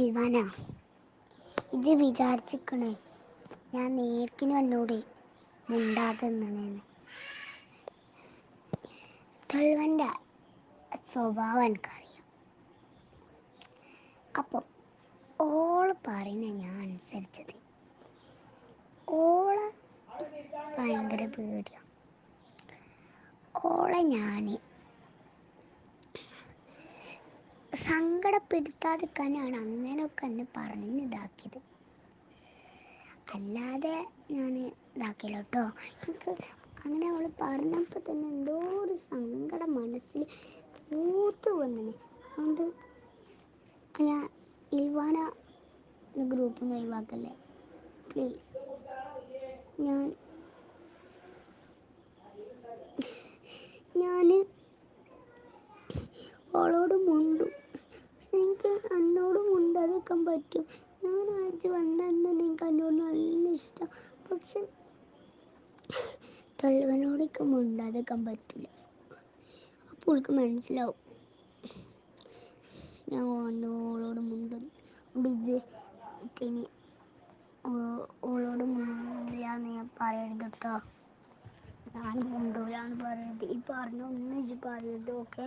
Ivana, ഇജ്ജ് വിചാരിച്ചിക്കണേ ഞാൻ നേർക്കിന് എന്നോട് മുണ്ടാതെ നിന്നേന്ന്. തൽവൻ്റെ സ്വഭാവം എനിക്കറിയാം. അപ്പം ഓള് പറയുന്ന ഞാൻ അനുസരിച്ചത്. ഓളെ ഭയങ്കര പേടിയാണ്. ഓളെ ഞാൻ സങ്കടപ്പെടുത്താതിരിക്കാനാണ് അങ്ങനെയൊക്കെ എന്നെ പറഞ്ഞിതാക്കിയത്. അല്ലാതെ ഞാൻ ഇതാക്കില്ല കേട്ടോ. എനിക്ക് അങ്ങനെ അവൾ പറഞ്ഞപ്പോൾ തന്നെ എന്തോ ഒരു സങ്കടം മനസ്സിൽ പൂത്ത് വന്നിന്. അതുകൊണ്ട് ഞാൻ ഇൽവാന ഗ്രൂപ്പിൽ നിന്ന് ഒഴിവാക്കല്ലേ പ്ലീസ്. ഞാൻ ഞാൻ അവളോട് മുണ്ടും, പക്ഷെ എനിക്ക് എന്നോട് മുണ്ടാതിരിക്കാൻ പറ്റും. ഞാൻ ആഴ്ച വന്നെന്ന് എനിക്ക് എന്നോട് നല്ല ഇഷ്ടം. പക്ഷെ തൽവനോടൊക്കെ മുണ്ടാതിരിക്കാൻ പറ്റില്ല. അപ്പോൾ അവൾക്ക് മനസ്സിലാവും ഞാൻ ഓളോട് മുണ്ടും. ബിജ് ഇനി ഓളോട് മുണ്ടില്ലാന്ന് ഞാൻ പറയരുത് കേട്ടോ. ഞാൻ മുണ്ടൂലാന്ന് പറയരുത്. ഈ പറഞ്ഞൊന്നും ഇജ്ജ് പറയരുത്. ഓക്കെ.